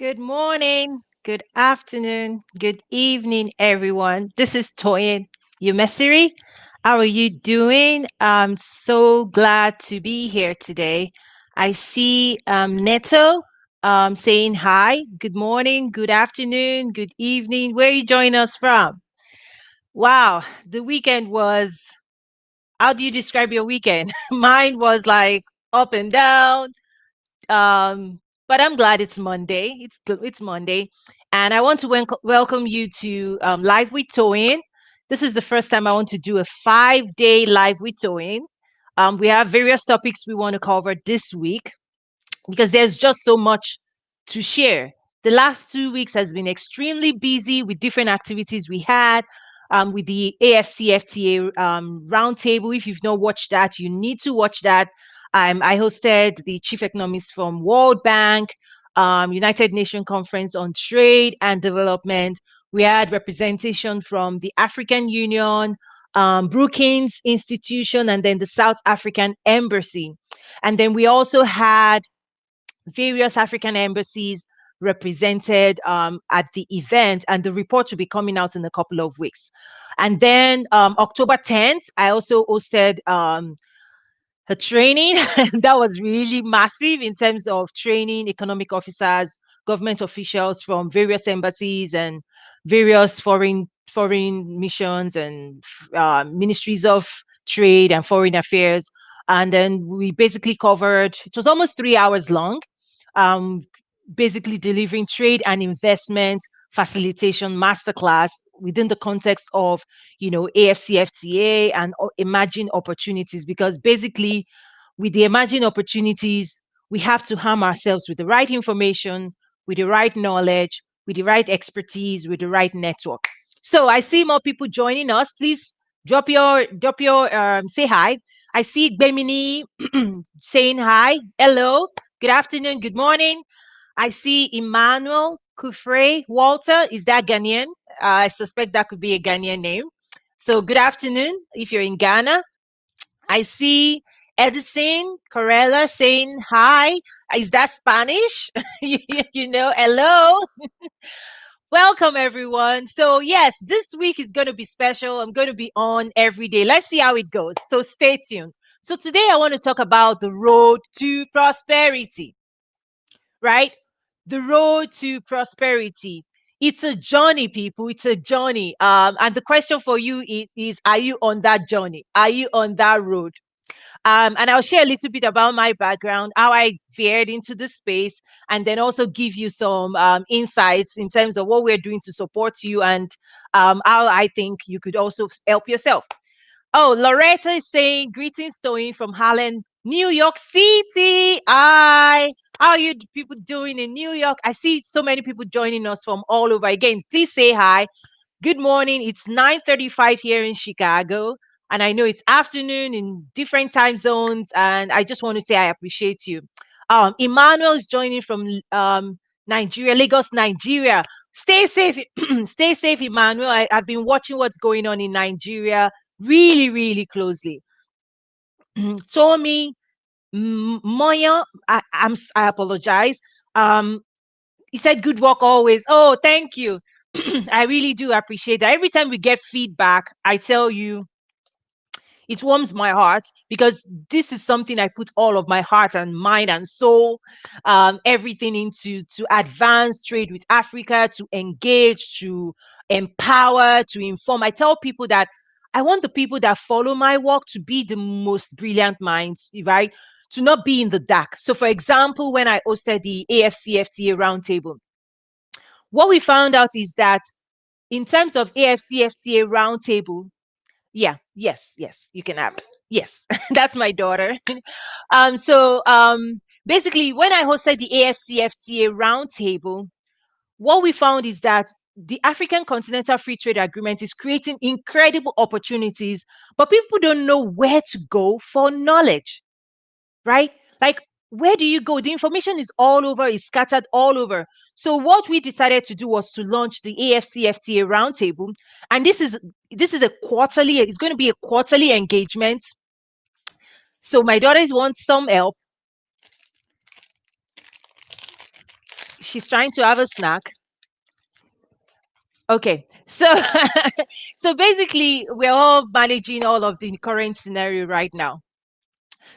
Good morning, good afternoon, good evening, everyone. This is Toyin Umesiri. How are you doing? I'm so glad to be here today. I see Neto saying hi. Good morning, good afternoon, good evening. Where are you joining us from? Wow, the weekend was, how do you describe your weekend? Mine was like up and down, but I'm glad it's Monday. It's Monday, and I want to welcome you to Live with Toyin. This is the first time I want to do a 5-day Live with Toyin. We have various topics we want to cover this week because there's just so much to share. The last 2 weeks has been extremely busy with different activities we had. With the AFCFTA roundtable. If you've not watched that, you need to watch that. I hosted the chief economist from World Bank, United Nations Conference on Trade and Development. We had representation from the African Union, Brookings Institution, and then the South African Embassy. And then we also had various African embassies represented at the event, and the report will be coming out in a couple of weeks. And then October 10th, I also hosted a training that was really massive in terms of training economic officers, government officials from various embassies and various foreign missions and ministries of trade and foreign affairs. And then we basically covered, it was almost 3 hours long, um, basically delivering trade and investment facilitation masterclass within the context of, AFCFTA and emerging opportunities. Because basically, with the emerging opportunities, we have to arm ourselves with the right information, with the right knowledge, with the right expertise, with the right network. So I see more people joining us. Please drop your say hi. I see Bemini saying hi. Hello. Good afternoon. Good morning. I see Emmanuel Kufre Walter. Is that Ghanaian? I suspect that could be a Ghanaian name. So good afternoon if you're in Ghana. I see Edison Corella saying hi. Is that Spanish? Hello. Welcome everyone. So yes, this week is going to be special. I'm going to be on every day. Let's see how it goes. So stay tuned. So today I want to talk about the road to prosperity, right? The road to prosperity. It's a journey, people. It's a journey. And the question for you is, are you on that journey? Are you on that road? And I'll share a little bit about my background, how I fared into this space, and then also give you some insights in terms of what we're doing to support you and how I think you could also help yourself. Oh, Loretta is saying, greetings, Toyin from Harlem, New York City. Hi. How are you people doing in New York? I see so many people joining us from all over. Again, please say hi. Good morning. It's 9:35 here in Chicago. And I know it's afternoon in different time zones. And I just want to say I appreciate you. Emmanuel is joining from Nigeria, Lagos, Nigeria. Stay safe. Stay safe, Emmanuel. I've been watching what's going on in Nigeria really, really closely. Tommy Moya, I apologize. Um, he said, "Good work always." Oh, thank you. I really do appreciate that. Every time we get feedback, I tell you, it warms my heart because this is something I put all of my heart and mind and soul, everything into to advance trade with Africa, to engage, to empower, to inform. I tell people that I want the people that follow my work to be the most brilliant minds, right? To not be in the dark. So, for example, when I hosted the AFCFTA roundtable, what we found out is that in terms of AFCFTA roundtable, yeah, yes, you can have it. Yes, that's my daughter. Basically, when I hosted the AFCFTA roundtable, what we found is that the African Continental Free Trade Agreement is creating incredible opportunities, but people don't know where to go for knowledge, right? Like, where do you go? The information is all over, is scattered all over. So what we decided to do was to launch the AFCFTA roundtable, and this is a quarterly. It's going to be a quarterly engagement. So my daughters want some help. She's trying to have a snack. Okay, so so basically, we're all managing all of the current scenario right now.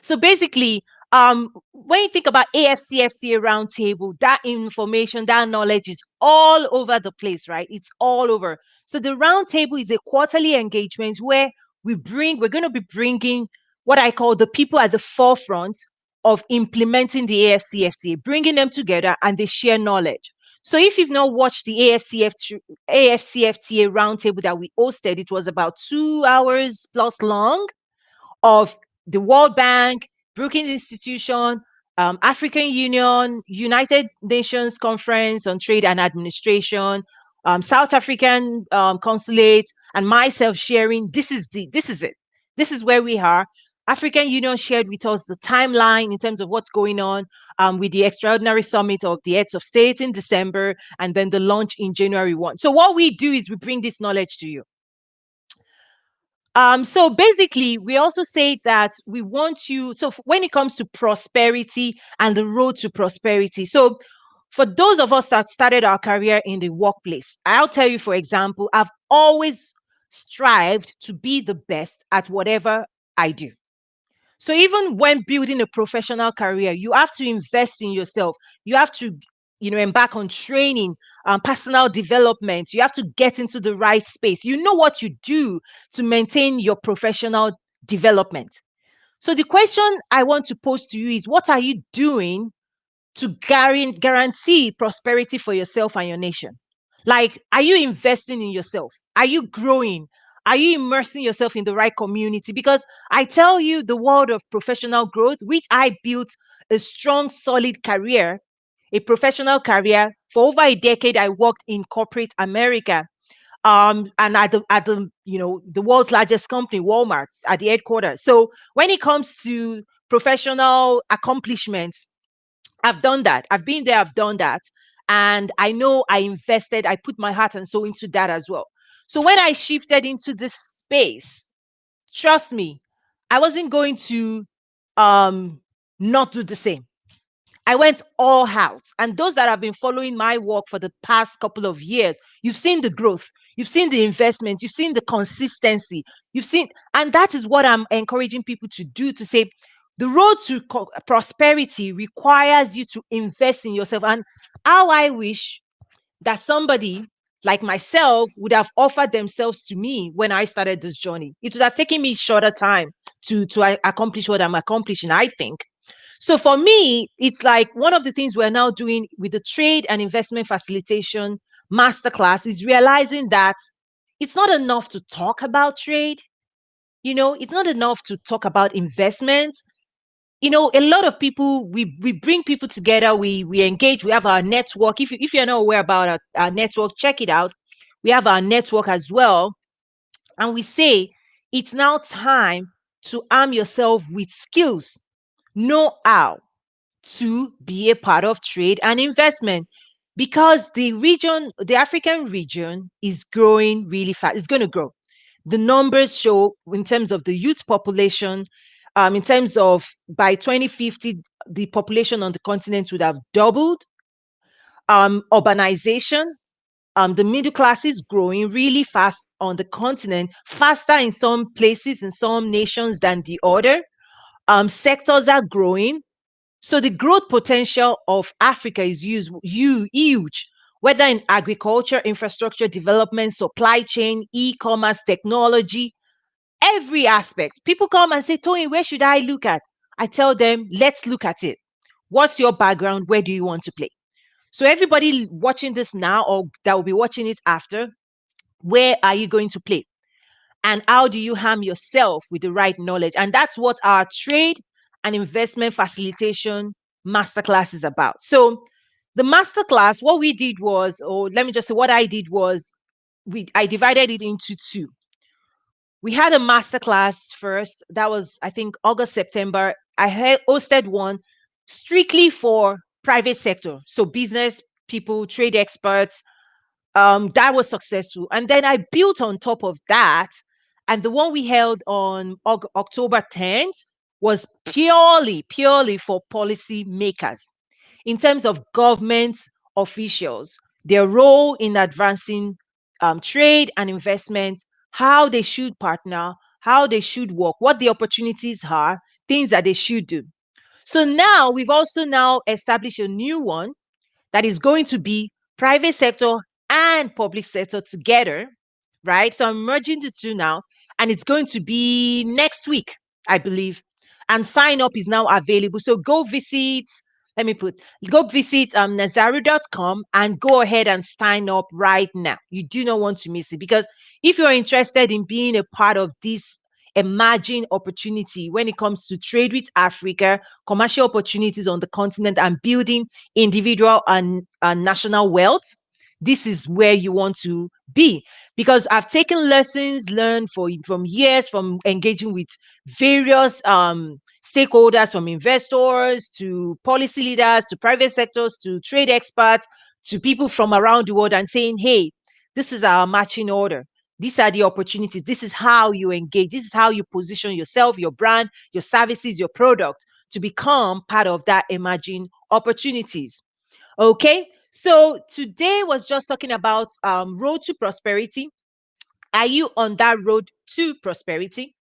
So basically, when you think about AFCFTA roundtable, that information, that knowledge is all over the place, right? It's all over. So the roundtable is a quarterly engagement where we're going to be bringing what I call the people at the forefront of implementing the AFCFTA, bringing them together and they share knowledge. So if you've not watched the AFCFTA roundtable that we hosted, it was about 2 hours plus long of the World Bank, Brookings Institution, African Union, United Nations Conference on Trade and Administration, South African Consulate, and myself sharing. This is it. This is where we are. African Union shared with us the timeline in terms of what's going on with the extraordinary summit of the heads of state in December, and then the launch in January 1. So what we do is we bring this knowledge to you. So basically, we also say that we want you. So when it comes to prosperity and the road to prosperity, so for those of us that started our career in the workplace, I'll tell you, for example, I've always strived to be the best at whatever I do. So even when building a professional career, you have to invest in yourself. You have to, embark on training, personal development. You have to get into the right space. You know what you do to maintain your professional development. So the question I want to pose to you is, what are you doing to guarantee prosperity for yourself and your nation? Like, are you investing in yourself? Are you growing? Are you immersing yourself in the right community? Because I tell you, the world of professional growth, which I built a strong, solid career, a professional career. For over a decade, I worked in corporate America. And at the the world's largest company, Walmart, at the headquarters. So when it comes to professional accomplishments, I've done that. I've been there, I've done that. And I know I invested, I put my heart and soul into that as well. So when I shifted into this space, trust me, I wasn't going to not do the same. I went all out. And those that have been following my work for the past couple of years, you've seen the growth, you've seen the investment, you've seen the consistency, you've seen, and that is what I'm encouraging people to do, to say the road to prosperity requires you to invest in yourself. And how I wish that somebody like myself would have offered themselves to me when I started this journey. It would have taken me shorter time to accomplish what I'm accomplishing, I think. So for me, it's like one of the things we're now doing with the trade and investment facilitation masterclass is realizing that it's not enough to talk about trade. It's not enough to talk about investment. A lot of people, we bring people together, we engage, we have our network. If you're not aware about our network, check it out. We have our network as well. And we say it's now time to arm yourself with skills, know how to be a part of trade and investment, because the African region is growing really fast. It's going to grow. The numbers show, in terms of the youth population, in terms of by 2050, the population on the continent would have doubled. Urbanization, the middle class is growing really fast on the continent, faster in some places, in some nations than the other. Sectors are growing. So the growth potential of Africa is huge, whether in agriculture, infrastructure development, supply chain, e-commerce, technology, every aspect. People come and say, Toyin, where should I look at? I tell them, let's look at it. What's your background? Where do you want to play? So everybody watching this now, or that will be watching it after, where are you going to play? And how do you arm yourself with the right knowledge? And that's what our trade and investment facilitation masterclass is about. So the masterclass, what we did was, or let me just say what I did was, I divided it into two. We had a masterclass first. That was, I think, August, September. I hosted one strictly for private sector. So business people, trade experts, that was successful. And then I built on top of that. And the one we held on October 10th was purely for policy makers in terms of government officials, their role in advancing trade and investment, how they should partner, how they should work, what the opportunities are, things that they should do. So now we've also now established a new one that is going to be private sector and public sector together, right? So I'm merging the two now, and it's going to be next week, I believe. And sign up is now available. So go visit, let me put, go visit nazaru.com and go ahead and sign up right now. You do not want to miss it, because if you're interested in being a part of this emerging opportunity when it comes to trade with Africa, commercial opportunities on the continent, and building individual and national wealth, this is where you want to be. Because I've taken lessons learned from years, from engaging with various stakeholders, from investors to policy leaders to private sectors to trade experts to people from around the world, and saying, hey, this is our matching order. These are the opportunities. This is how you engage. This is how you position yourself, your brand, your services, your product to become part of that emerging opportunities. Okay. So today was just talking about road to prosperity. Are you on that road to prosperity?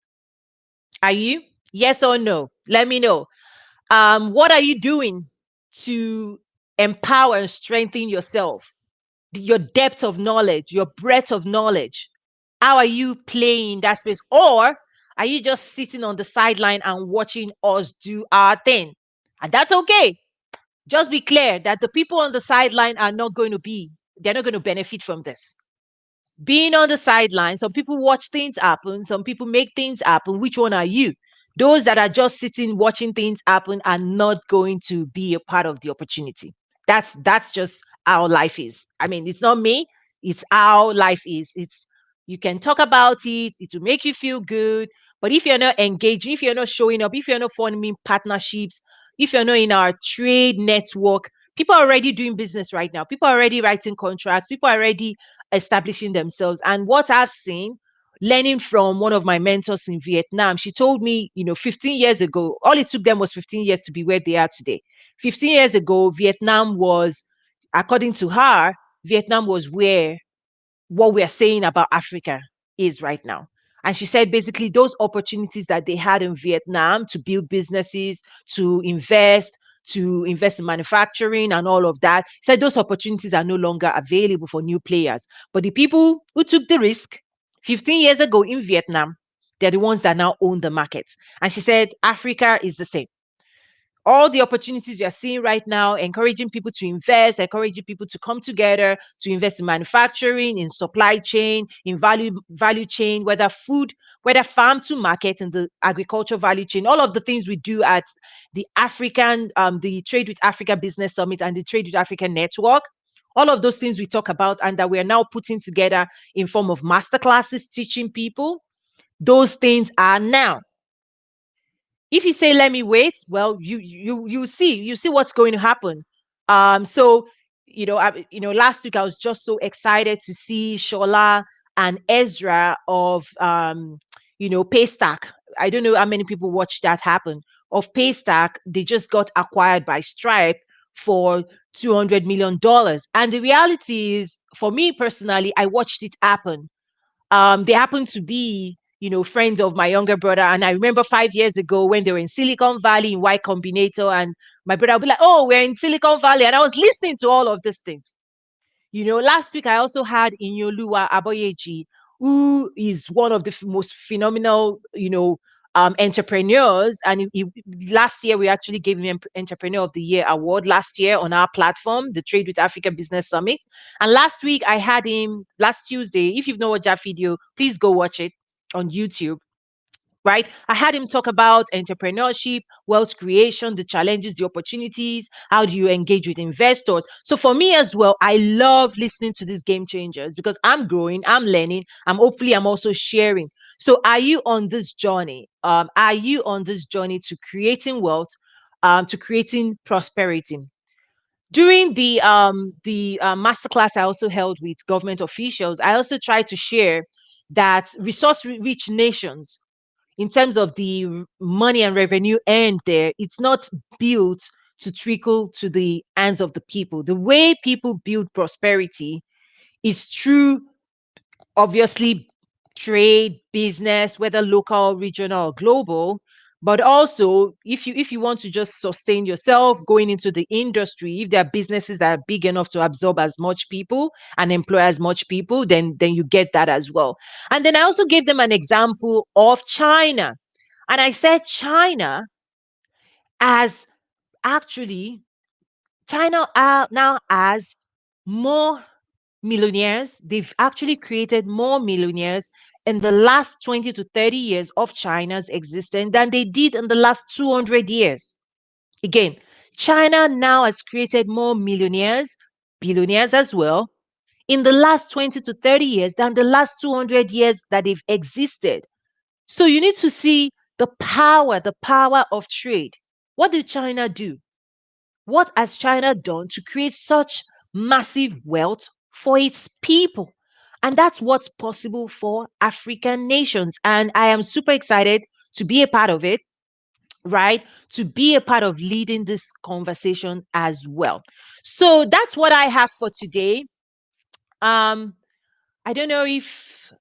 Are you? Yes or no? Let me know. What are you doing to empower and strengthen yourself? Your depth of knowledge, your breadth of knowledge. How are you playing in that space? Or are you just sitting on the sideline and watching us do our thing? And that's okay. Just be clear that the people on the sideline are not going to be, they're not going to benefit from this. Being on the sidelines, some people watch things happen, some people make things happen. Which one are you? Those that are just sitting watching things happen are not going to be a part of the opportunity. That's just how life is. I mean, it's not me, it's how life is. It's, you can talk about it, it will make you feel good, but if you're not engaging, if you're not showing up, if you're not forming partnerships, if you're not in our trade network, people are already doing business right now. People are already writing contracts. People are already establishing themselves. And what I've seen, learning from one of my mentors in Vietnam, she told me, 15 years ago, all it took them was 15 years to be where they are today. 15 years ago, Vietnam was, according to her, Vietnam was where what we are saying about Africa is right now. And she said basically those opportunities that they had in Vietnam to build businesses, to invest in manufacturing and all of that, said those opportunities are no longer available for new players. But the people who took the risk 15 years ago in Vietnam, they're the ones that now own the market. And she said Africa is the same. All the opportunities you're seeing right now, encouraging people to invest, encouraging people to come together to invest in manufacturing, in supply chain, in value chain, whether food, whether farm to market, in the agriculture value chain, all of the things we do at the Trade with Africa Business Summit and the Trade with Africa Network. All of those things we talk about and that we are now putting together in form of masterclasses, teaching people, those things are now. If you say let me wait, well, you see what's going to happen. So last week I was just so excited to see Shola and Ezra of Paystack. I don't know how many people watched that happen. Of Paystack, they just got acquired by Stripe for $200 million. And the reality is, for me personally, I watched it happen. They happen to be, friends of my younger brother. And I remember 5 years ago when they were in Silicon Valley in Y Combinator, and my brother would be like, oh, we're in Silicon Valley. And I was listening to all of these things. Last week I also had Inyoluwa Aboyeji, who is one of the most phenomenal, entrepreneurs. And last year we actually gave him Entrepreneur of the Year award last year on our platform, the Trade with Africa Business Summit. And last week I had him last Tuesday. If you've not watched that video, please go watch it on YouTube. Right? I had him talk about entrepreneurship, wealth creation, the challenges, the opportunities. How do you engage with investors? So for me as well, I love listening to these game changers because I'm growing, I'm learning, I'm also sharing. So are you on this journey? Are you on this journey to creating wealth, to creating prosperity? During the masterclass I also held with government officials, I also tried to share that resource-rich nations, in terms of the money and revenue earned there, it's not built to trickle to the hands of the people. The way people build prosperity is through, obviously, trade, business, whether local, regional, or global. But also, if you want to just sustain yourself going into the industry, if there are businesses that are big enough to absorb as much people and employ as much people, then you get that as well. And then I also gave them an example of China. And I said China as actually China now has more millionaires. They've actually created more millionaires in the last 20 to 30 years of China's existence than they did in the last 200 years. Again, China now has created more millionaires, billionaires as well, in the last 20 to 30 years than the last 200 years that they've existed. So you need to see the power of trade. What did China do? What has China done to create such massive wealth for its people? And that's what's possible for African nations. And I am super excited to be a part of it, right? To be a part of leading this conversation as well. So that's what I have for today. Um, I don't know if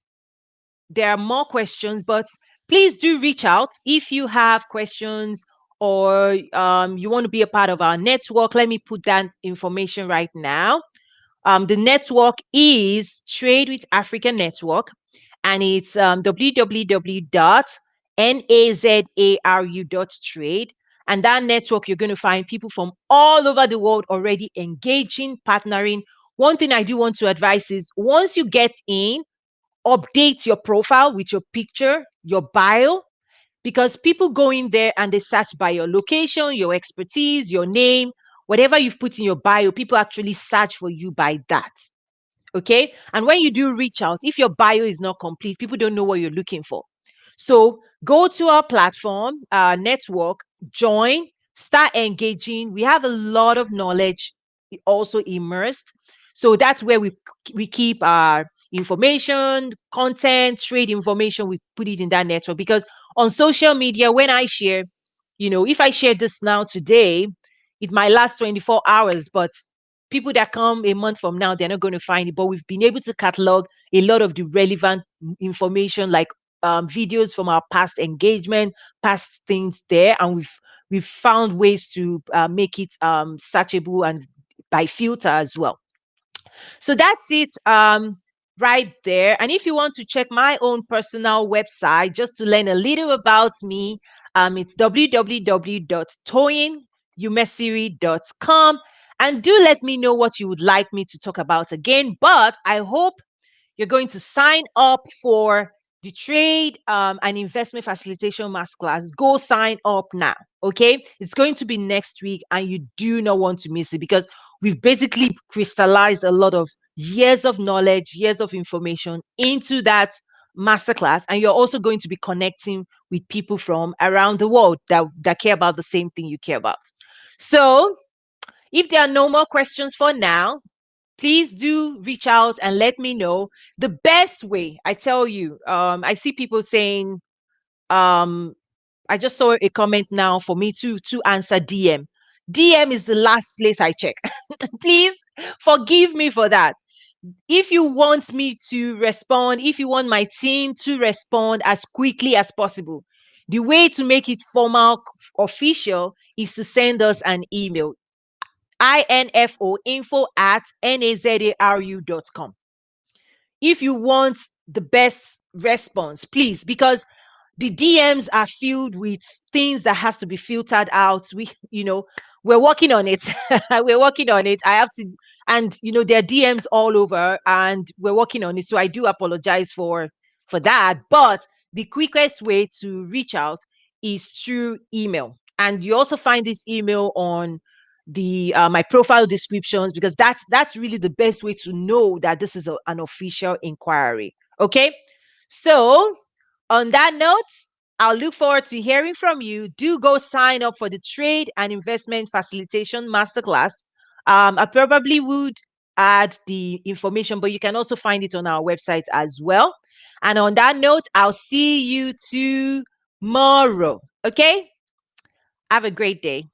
there are more questions, but please do reach out if you have questions or you want to be a part of our network. Let me put that information right now. The network is Trade with Africa Network, and it's www.nazaru.trade. And that network, you're going to find people from all over the world already engaging, partnering. One thing I do want to advise is once you get in, update your profile with your picture, your bio, because people go in there and they search by your location, your expertise, your name, whatever you've put in your bio, people actually search for you by that. Okay. And when you do reach out, if your bio is not complete, people don't know what you're looking for. So go to our platform, network, join, start engaging. We have a lot of knowledge also immersed. So that's where we keep our information, content, trade information. We put it in that network because on social media, when I share, if I share this now today, it might last 24 hours, but people that come a month from now, they're not going to find it. But we've been able to catalog a lot of the relevant information, like videos from our past engagement, past things there, and we've found ways to make it searchable and by filter as well. So that's it right there. And if you want to check my own personal website just to learn a little about me, it's www.toyinumesiri.com. And do let me know what you would like me to talk about again. But I hope you're going to sign up for the trade and investment facilitation masterclass. Go sign up now. Okay. It's going to be next week and you do not want to miss it because we've basically crystallized a lot of years of knowledge, years of information into that masterclass. And you're also going to be connecting with people from around the world that care about the same thing you care about. So if there are no more questions for now, please do reach out and let me know. The best way, I tell you, I see people saying, I just saw a comment now for me to answer DM. DM is the last place I check. Please forgive me for that. If you want me to respond, if you want my team to respond as quickly as possible, the way to make it formal, official, is to send us an email. info@nazaru.com. If you want the best response, please, because the DMs are filled with things that has to be filtered out. We're working on it. We're working on it. I have to, and there are DMs all over, and we're working on it. So I do apologize for that. But the quickest way to reach out is through email, and you also find this email on the my profile descriptions because that's really the best way to know that this is an official inquiry. Okay, so on that note, I'll look forward to hearing from you. Do go sign up for the Trade and Investment Facilitation Masterclass. I probably would add the information, but you can also find it on our website as well. And on that note, I'll see you tomorrow. Okay? Have a great day.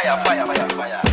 fire, fire, fire, fire.